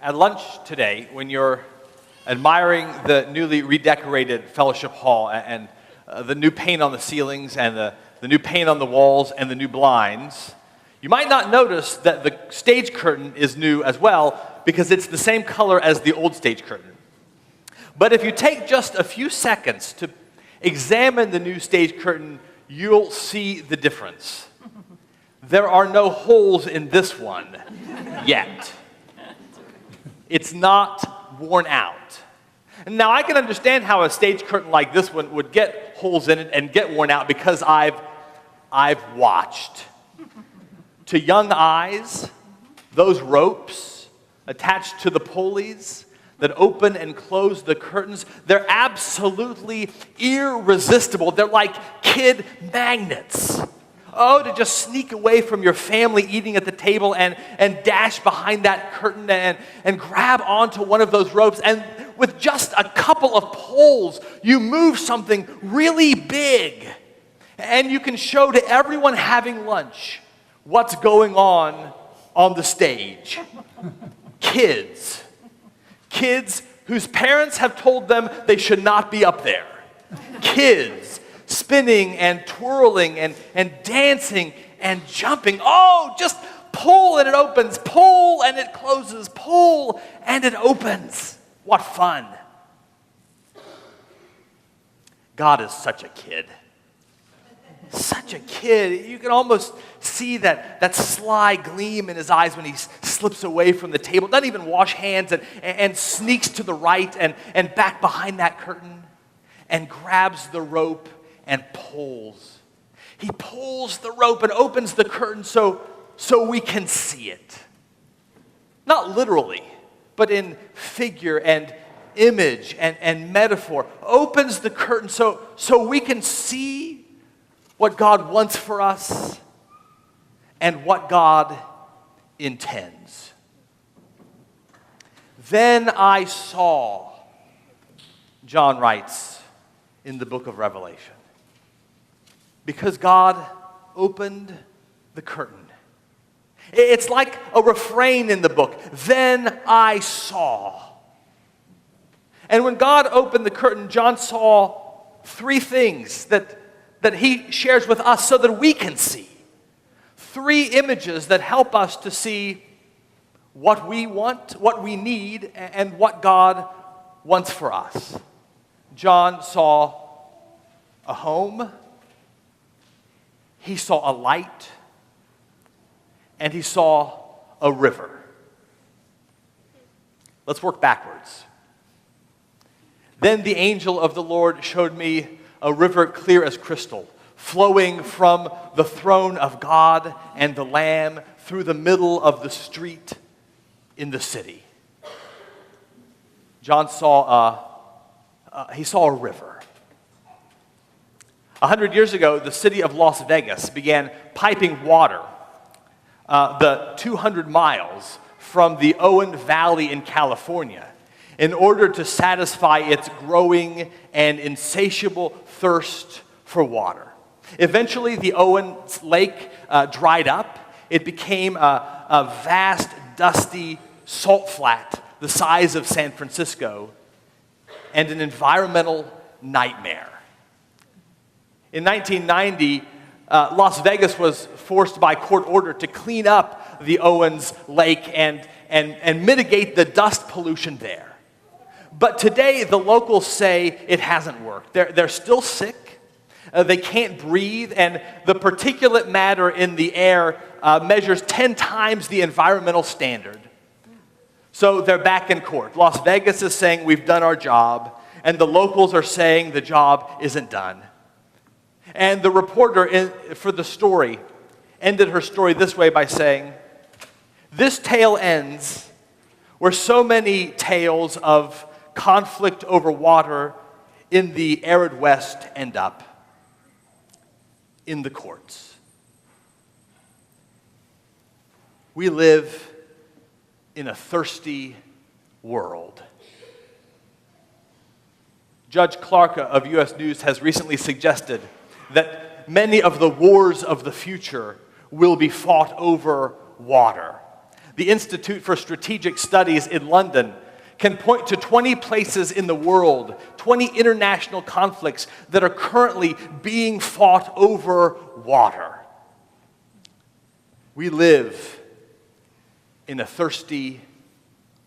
At lunch today, when you're admiring the newly redecorated fellowship hall and the new paint on the ceilings and the new paint on the walls and the new blinds, you might not notice that the stage curtain is new as well because it's the same color as the old stage curtain. But if you take just a few seconds to examine the new stage curtain, you'll see the difference. There are no holes in this one yet. It's not worn out. Now, I can understand how a stage curtain like this one would get holes in it and get worn out because I've watched. To young eyes, those ropes attached to the pulleys that open and close the curtains, they're absolutely irresistible. They're like kid magnets. Oh, to just sneak away from your family eating at the table and dash behind that curtain and grab onto one of those ropes. And with just a couple of pulls, you move something really big. And you can show to everyone having lunch what's going on the stage. Kids. Kids whose parents have told them they should not be up there. Kids spinning and twirling and dancing and jumping. Oh, just pull and it opens, pull and it closes, pull and it opens. What fun. God is such a kid. Such a kid. You can almost see that sly gleam in his eyes when he slips away from the table, doesn't even wash hands and sneaks to the right and back behind that curtain and grabs the rope and pulls. He pulls the rope and opens the curtain so we can see it. Not literally, but in figure and image and metaphor. Opens the curtain so we can see what God wants for us and what God intends. Then I saw, John writes in the book of Revelation, because God opened the curtain. It's like a refrain in the book. Then I saw. And when God opened the curtain, John saw three things that he shares with us so that we can see. Three images that help us to see what we want, what we need, and what God wants for us. John saw a home, he saw a light, and he saw a river. Let's work backwards. Then the angel of the Lord showed me a river clear as crystal, flowing from the throne of God and the Lamb through the middle of the street in the city. John saw a river. 100 years ago, the city of Las Vegas began piping water the 200 miles from the Owens Valley in California in order to satisfy its growing and insatiable thirst for water. Eventually, the Owens Lake dried up. It became a vast, dusty salt flat the size of San Francisco and an environmental nightmare. In 1990, Las Vegas was forced by court order to clean up the Owens Lake and mitigate the dust pollution there. But today, the locals say it hasn't worked. They're still sick. They can't breathe, and the particulate matter in the air measures 10 times the environmental standard. So they're back in court. Las Vegas is saying we've done our job, and the locals are saying the job isn't done. And the reporter for the story ended her story this way by saying, "This tale ends where so many tales of conflict over water in the arid West end up, in the courts." We live in a thirsty world. Judge Clark of U.S. News has recently suggested that many of the wars of the future will be fought over water. the Institute for Strategic Studies in London, can point to 20 places in the world, 20 international conflicts that are currently being fought over water. We live in a thirsty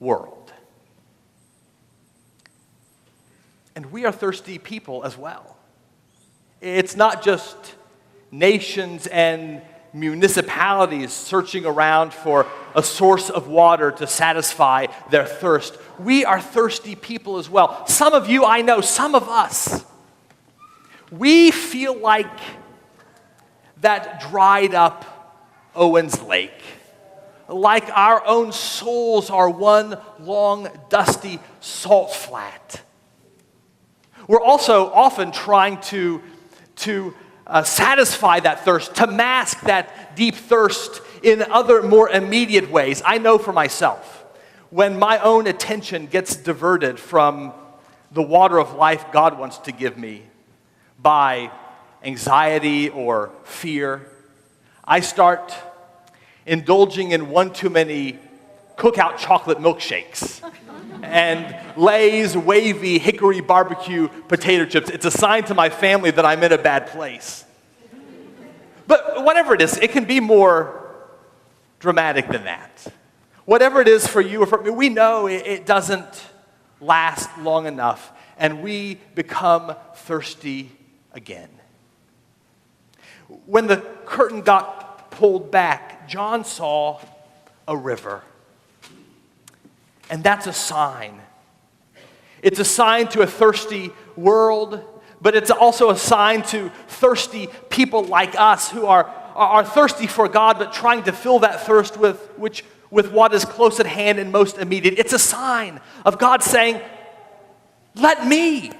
world. And we are thirsty people as well. It's not just nations and municipalities searching around for a source of water to satisfy their thirst. We are thirsty people as well. Some of you, I know, some of us, we feel like that dried up Owens Lake. Like our own souls are one long, dusty salt flat. We're also often trying to satisfy that thirst, to mask that deep thirst in other more immediate ways. I know for myself, when my own attention gets diverted from the water of life God wants to give me by anxiety or fear, I start indulging in one too many cookout chocolate milkshakes and Lay's wavy hickory barbecue potato chips. It's a sign to my family that I'm in a bad place. But whatever it is, it can be more dramatic than that. Whatever it is for you or for me, we know it doesn't last long enough, and we become thirsty again. When the curtain got pulled back, John saw a river. And that's a sign. It's a sign to a thirsty world, but it's also a sign to thirsty people like us who are thirsty for God, but trying to fill that thirst with what is close at hand and most immediate. It's a sign of God saying, let me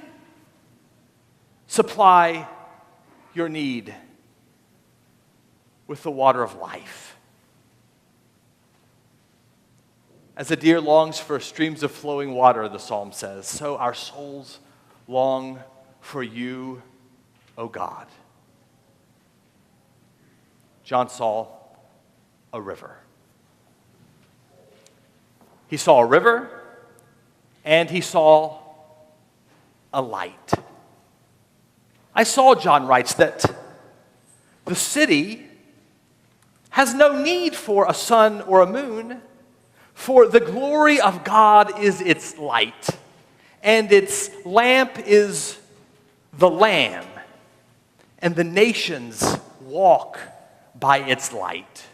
supply your need with the water of life. As a deer longs for streams of flowing water, the psalm says, so our souls long for you, O God. John saw a river. He saw a river, and he saw a light. I saw, John writes, that the city has no need for a sun or a moon, for the glory of God is its light, and its lamp is the Lamb, and the nations walk by its light.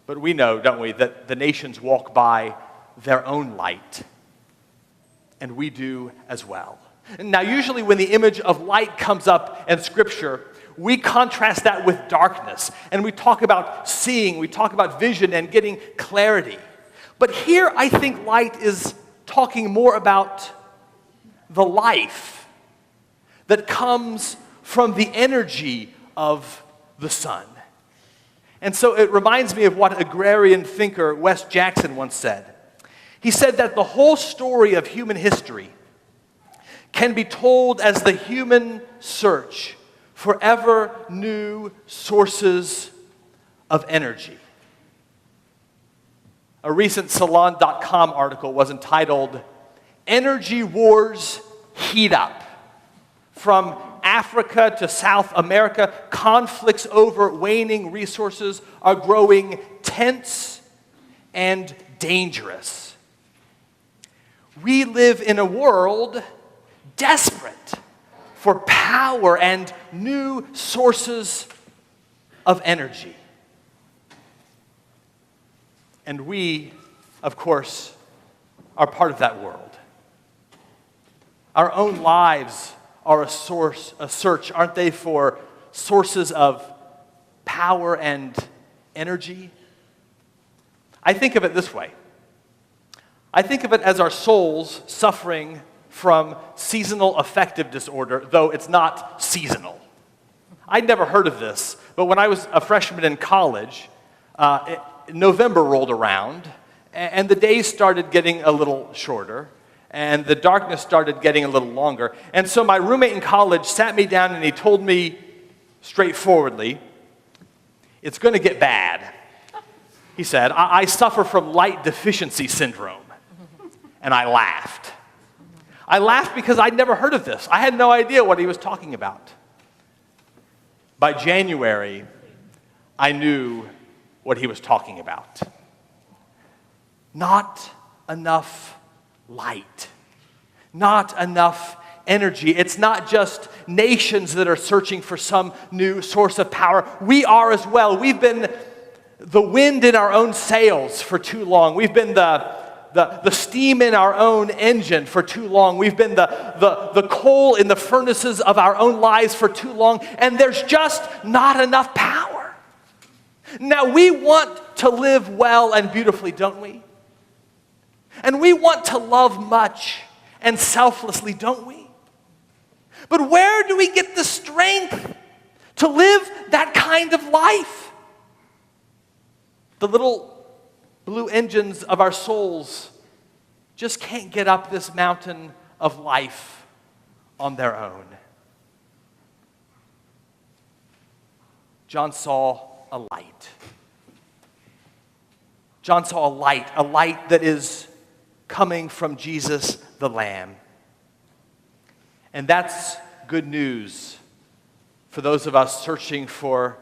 But we know, don't we, that the nations walk by their own light, and we do as well. Now, usually when the image of light comes up in Scripture, we contrast that with darkness, and we talk about seeing, we talk about vision and getting clarity. But here, I think light is talking more about the life that comes from the energy of the sun. And so it reminds me of what agrarian thinker Wes Jackson once said. He said that the whole story of human history can be told as the human search for ever new sources of energy. A recent Salon.com article was entitled, Energy Wars Heat Up. From Africa to South America, conflicts over waning resources are growing tense and dangerous. We live in a world desperate for power and new sources of energy. And we, of course, are part of that world. Our own lives are a search, aren't they, for sources of power and energy? I think of it this way. I think of it as our souls suffering from seasonal affective disorder, though it's not seasonal. I'd never heard of this, but when I was a freshman in college, November rolled around, and the days started getting a little shorter, and the darkness started getting a little longer. And so my roommate in college sat me down and he told me straightforwardly, it's going to get bad. He said, I suffer from light deficiency syndrome. And I laughed. I laughed because I'd never heard of this. I had no idea what he was talking about. By January, I knew what he was talking about. Not enough light. Not enough energy. It's not just nations that are searching for some new source of power. We are as well. We've been the wind in our own sails for too long. We've been the steam in our own engine for too long. We've been the coal in the furnaces of our own lives for too long. And there's just not enough power. Now, we want to live well and beautifully, don't we? And we want to love much and selflessly, don't we? But where do we get the strength to live that kind of life? The little blue engines of our souls just can't get up this mountain of life on their own. John saw a light. John saw a light that is coming from Jesus the Lamb. And that's good news for those of us searching for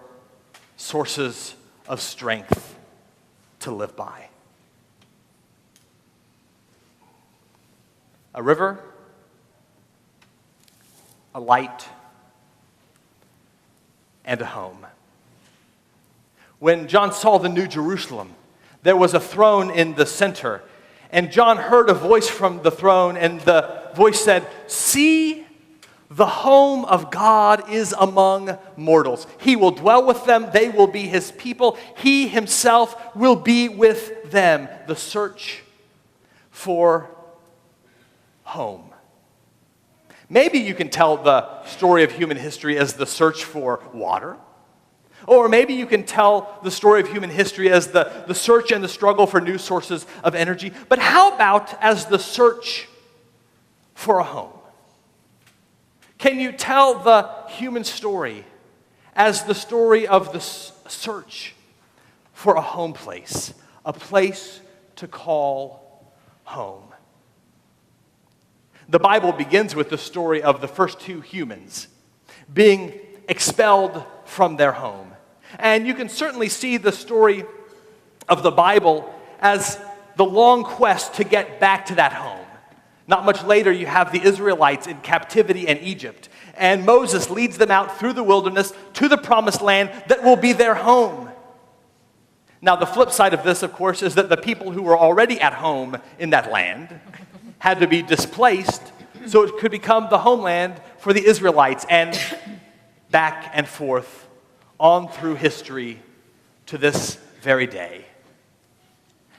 sources of strength to live by. A river, a light, and a home. When John saw the New Jerusalem, there was a throne in the center, and John heard a voice from the throne, and the voice said, "See, the home of God is among mortals. He will dwell with them. They will be his people. He himself will be with them." The search for home. Maybe you can tell the story of human history as the search for water. Or maybe you can tell the story of human history as the search and the struggle for new sources of energy. But how about as the search for a home? Can you tell the human story as the story of the search for a home place, a place to call home? The Bible begins with the story of the first two humans being expelled from their home. And you can certainly see the story of the Bible as the long quest to get back to that home. Not much later, you have the Israelites in captivity in Egypt, and Moses leads them out through the wilderness to the promised land that will be their home. Now, the flip side of this, of course, is that the people who were already at home in that land had to be displaced so it could become the homeland for the Israelites, and back and forth on through history to this very day.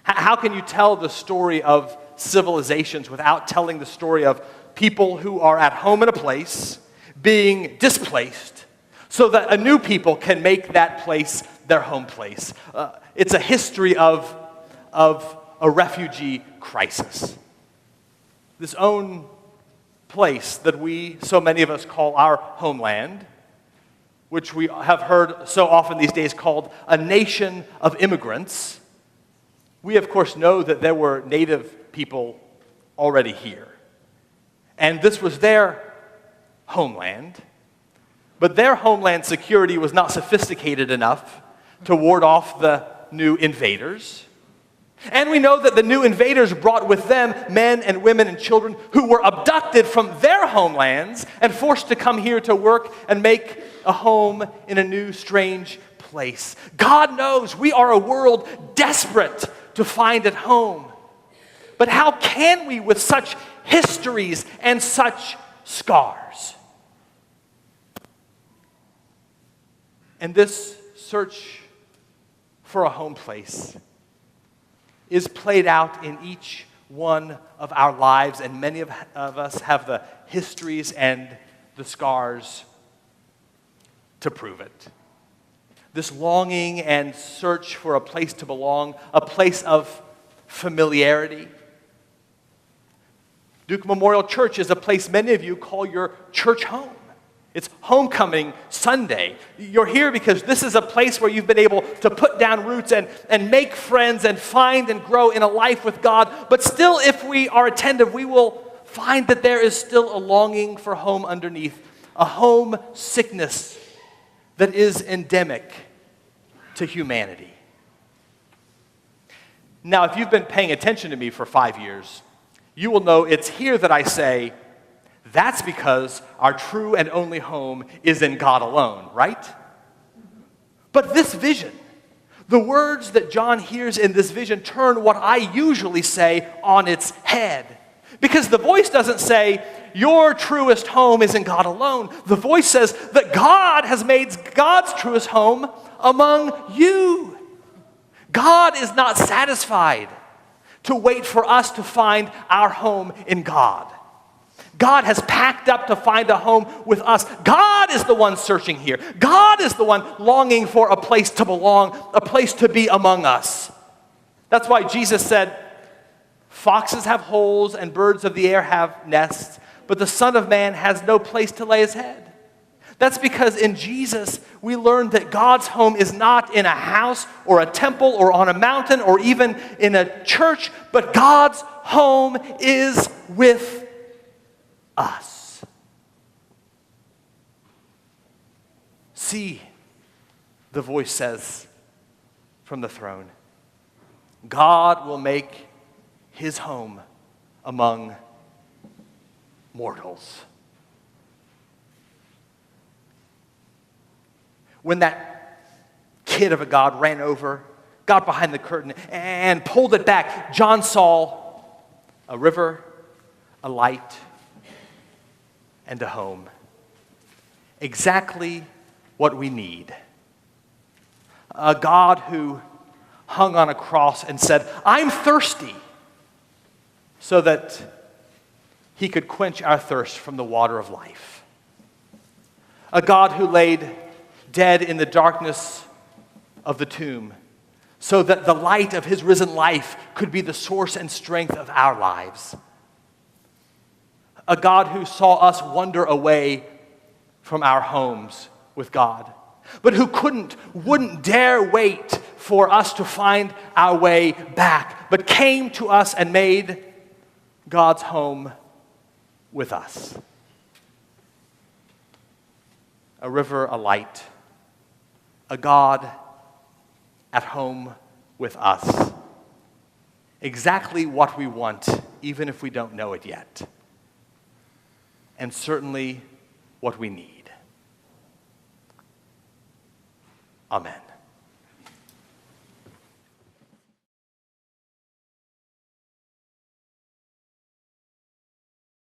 How can you tell the story of civilizations without telling the story of people who are at home in a place being displaced so that a new people can make that place their home place? It's a history of a refugee crisis. This own place that we, so many of us, call our homeland, which we have heard so often these days called a nation of immigrants. We, of course, know that there were native people already here. And this was their homeland. But their homeland security was not sophisticated enough to ward off the new invaders. And we know that the new invaders brought with them men and women and children who were abducted from their homelands and forced to come here to work and make a home in a new, strange place. God knows we are a world desperate to find at home. But how can we with such histories and such scars? And this search for a home place is played out in each one of our lives, and many of us have the histories and the scars to prove it. This longing and search for a place to belong, a place of familiarity. Duke Memorial Church is a place many of you call your church home. It's Homecoming Sunday. You're here because this is a place where you've been able to put down roots and make friends and find and grow in a life with God. But still, if we are attentive, we will find that there is still a longing for home underneath, a home sickness that is endemic to humanity. Now, if you've been paying attention to me for 5 years, you will know it's here that I say, that's because our true and only home is in God alone, right? But this vision, the words that John hears in this vision turn what I usually say on its head. Because the voice doesn't say, your truest home is in God alone. The voice says that God has made God's truest home among you. God is not satisfied to wait for us to find our home in God. God has packed up to find a home with us. God is the one searching here. God is the one longing for a place to belong, a place to be among us. That's why Jesus said, foxes have holes and birds of the air have nests, but the Son of Man has no place to lay his head. That's because in Jesus, we learn that God's home is not in a house or a temple or on a mountain or even in a church, but God's home is with us. See, the voice says from the throne, God will make his home among mortals. When that kid of a God ran over, got behind the curtain, and pulled it back, John saw a river, a light, and a home. Exactly what we need. A God who hung on a cross and said, I'm thirsty, so that he could quench our thirst from the water of life. A God who laid dead in the darkness of the tomb, so that the light of his risen life could be the source and strength of our lives. A God who saw us wander away from our homes with God, but who wouldn't dare wait for us to find our way back, but came to us and made God's home with us. A river, a light, a God at home with us. Exactly what we want, even if we don't know it yet. And certainly what we need. Amen.